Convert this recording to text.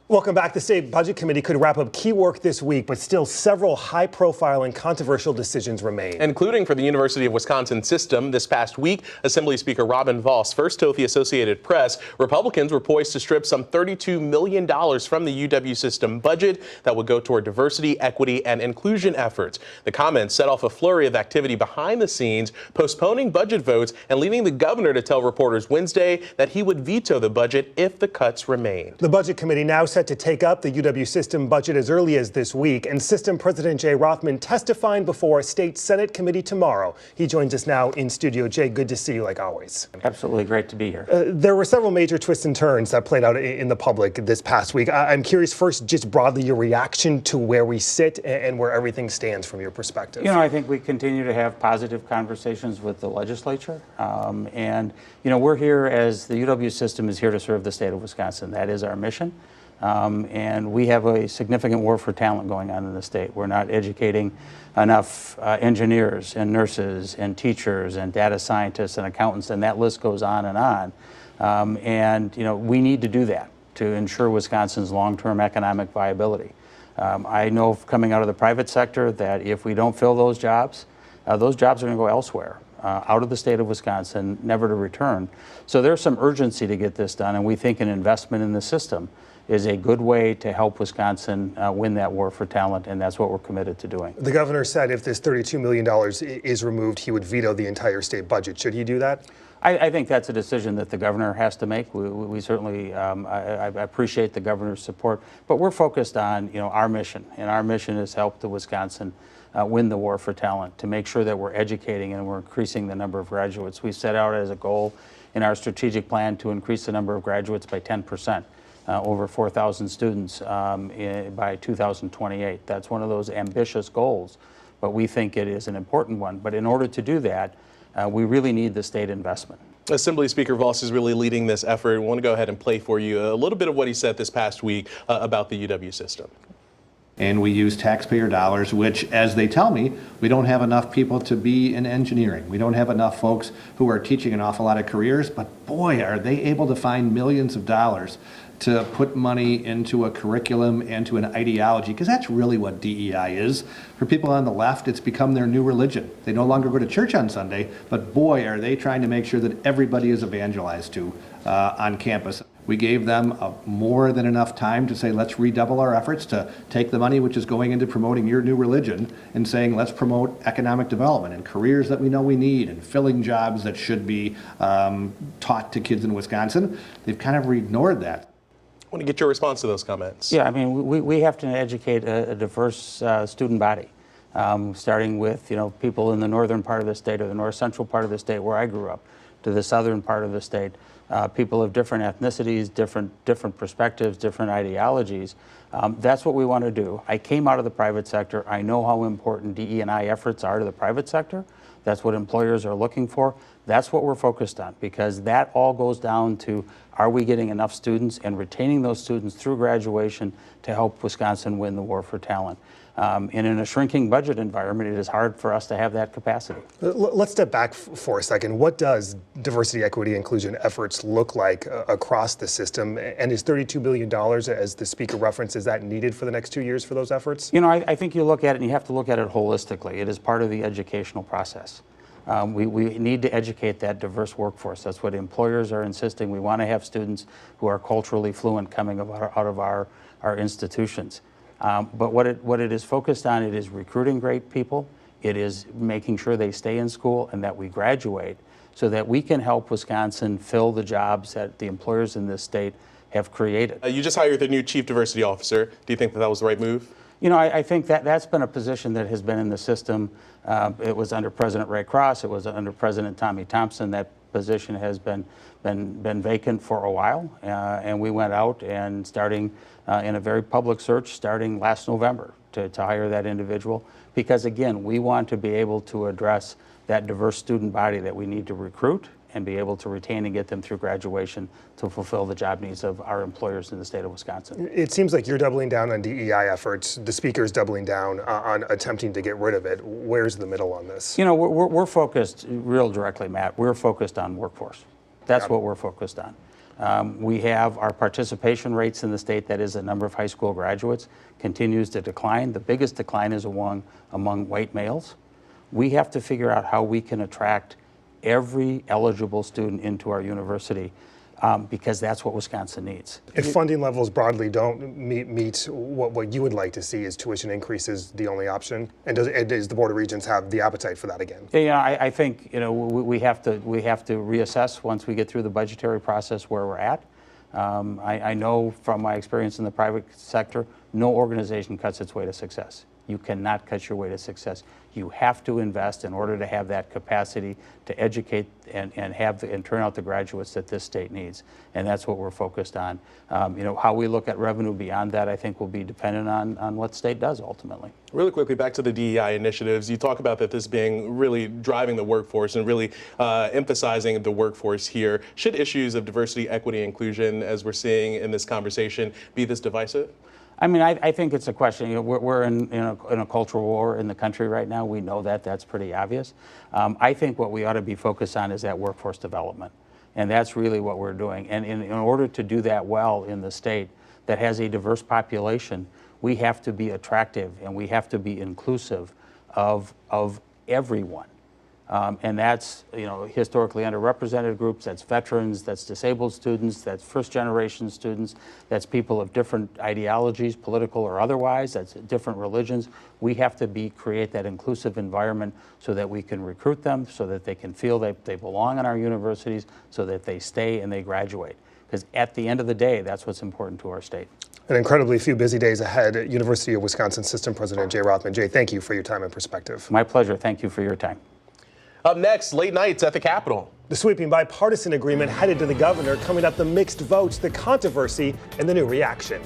Welcome back. The State Budget Committee could wrap up key work this week, but still several high-profile and controversial decisions remain. Including for the University of Wisconsin system. This past week, Assembly Speaker Robin Vos first told the Associated Press Republicans were poised to strip some $32 million from the UW system budget that would go toward diversity, equity, and inclusion efforts. The comments set off a flurry of activity behind the scenes, postponing budget votes and leading the governor to tell reporters Wednesday that he would veto the budget if the cuts remained. The Budget Committee now set to take up the UW system budget as early as this week, and System President Jay Rothman testifying before a state Senate committee tomorrow. He joins us now in studio. Jay, good to see you like always. Absolutely great to be here. There were several major twists and turns that played out in the public this past week. I'm curious first, just broadly, your reaction to where we sit and where everything stands from your perspective. You know, I think we continue to have positive conversations with the legislature. And, you know, we're here as the UW system is here to serve the state of Wisconsin. That is our mission. And we have a significant war for talent going on in the state. We're not educating enough engineers and nurses and teachers and data scientists and accountants, and that list goes on and on. And, you know, we need to do that to ensure Wisconsin's long-term economic viability. I know coming out of the private sector that if we don't fill those jobs are going to go elsewhere. Out of the state of Wisconsin, never to return. So there's some urgency to get this done, and we think an investment in the system is a good way to help Wisconsin win that war for talent, and that's what we're committed to doing. The governor said if this $32 million is removed, he would veto the entire state budget. Should he do that? I think that's a decision that the governor has to make. We certainly I appreciate the governor's support, but we're focused on our mission, and our mission is help the Wisconsin win the war for talent, to make sure that we're educating and we're increasing the number of graduates. We set out as a goal in our strategic plan to increase the number of graduates by 10%. Over 4,000 students by 2028. That's one of those ambitious goals, but we think it is an important one. But in order to do that, we really need the state investment. Assembly Speaker Vos is really leading this effort. I want to go ahead and play for you a little bit of what he said this past week about the UW system. And we use taxpayer dollars, which, as they tell me, we don't have enough people to be in engineering. We don't have enough folks who are teaching an awful lot of careers, but boy, are they able to find millions of dollars to put money into a curriculum and to an ideology, because that's really what DEI is. For people on the left, it's become their new religion. They no longer go to church on Sunday, but boy, are they trying to make sure that everybody is evangelized to on campus. We gave them more than enough time to say, let's redouble our efforts to take the money which is going into promoting your new religion and saying, let's promote economic development and careers that we know we need and filling jobs that should be taught to kids in Wisconsin. They've kind of ignored that. I want to get your response to those comments. Yeah, I mean, we have to educate a diverse student body, starting with people in the northern part of the state or the north central part of the state where I grew up, to the southern part of the state. People of different ethnicities, different perspectives, different ideologies. That's what we want to do. I came out of the private sector. I know how important DE&I efforts are to the private sector. That's what employers are looking for. That's what we're focused on, because that all goes down to, are we getting enough students and retaining those students through graduation to help Wisconsin win the war for talent? And in a shrinking budget environment, it is hard for us to have that capacity. Let's step back for a second. What does diversity, equity, inclusion efforts look like across the system? And is $32 billion, as the speaker referenced, is that needed for the next 2 years for those efforts? You know, I think you look at it and you have to look at it holistically. It is part of the educational process. We need to educate that diverse workforce. That's what employers are insisting. We want to have students who are culturally fluent coming out of our institutions. But what it is focused on, it is recruiting great people. It is making sure they stay in school and that we graduate so that we can help Wisconsin fill the jobs that the employers in this state have created. You just hired the new chief diversity officer. Do you think that was the right move? You know, I think that's been a position that has been in the system. It was under President Ray Cross. It was under President Tommy Thompson. That position has been vacant for a while, and we went out and starting in a very public search starting last November to hire that individual, because again, we want to be able to address that diverse student body that we need to recruit and be able to retain and get them through graduation to fulfill the job needs of our employers in the state of Wisconsin. It seems like you're doubling down on DEI efforts. The speaker's doubling down on attempting to get rid of it. Where's the middle on this? You know, we're focused real directly, Matt. We're focused on workforce. That's what we're focused on. We have our participation rates in the state, that is the number of high school graduates, continues to decline. The biggest decline is among white males. We have to figure out how we can attract every eligible student into our university because that's what Wisconsin needs. If funding levels broadly don't meet what you would like to see, is tuition increases the only option? And does the Board of Regents have the appetite for that again? Yeah, I think we have to reassess once we get through the budgetary process where we're at. I know from my experience in the private sector, no organization cuts its way to success. You cannot cut your way to success. You have to invest in order to have that capacity to educate and turn out the graduates that this state needs. And that's what we're focused on. How we look at revenue beyond that, I think, will be dependent on what state does ultimately. Really quickly, back to the DEI initiatives. You talk about that this being really driving the workforce and really emphasizing the workforce here. Should issues of diversity, equity, inclusion, as we're seeing in this conversation, be this divisive? I mean, I think it's a question. We're in a cultural war in the country right now. We know that. That's pretty obvious. I think what we ought to be focused on is that workforce development. And that's really what we're doing. And in order to do that well in the state that has a diverse population, we have to be attractive and we have to be inclusive of everyone. And that's historically underrepresented groups, that's veterans, that's disabled students, that's first-generation students, that's people of different ideologies, political or otherwise, that's different religions. We have to create that inclusive environment so that we can recruit them, so that they can feel that they belong in our universities, so that they stay and they graduate. Because at the end of the day, that's what's important to our state. An incredibly few busy days ahead. University of Wisconsin System President Jay Rothman. Jay, thank you for your time and perspective. My pleasure. Thank you for your time. Up next, late nights at the Capitol. The sweeping bipartisan agreement headed to the governor, coming up the mixed votes, the controversy, and the new reaction.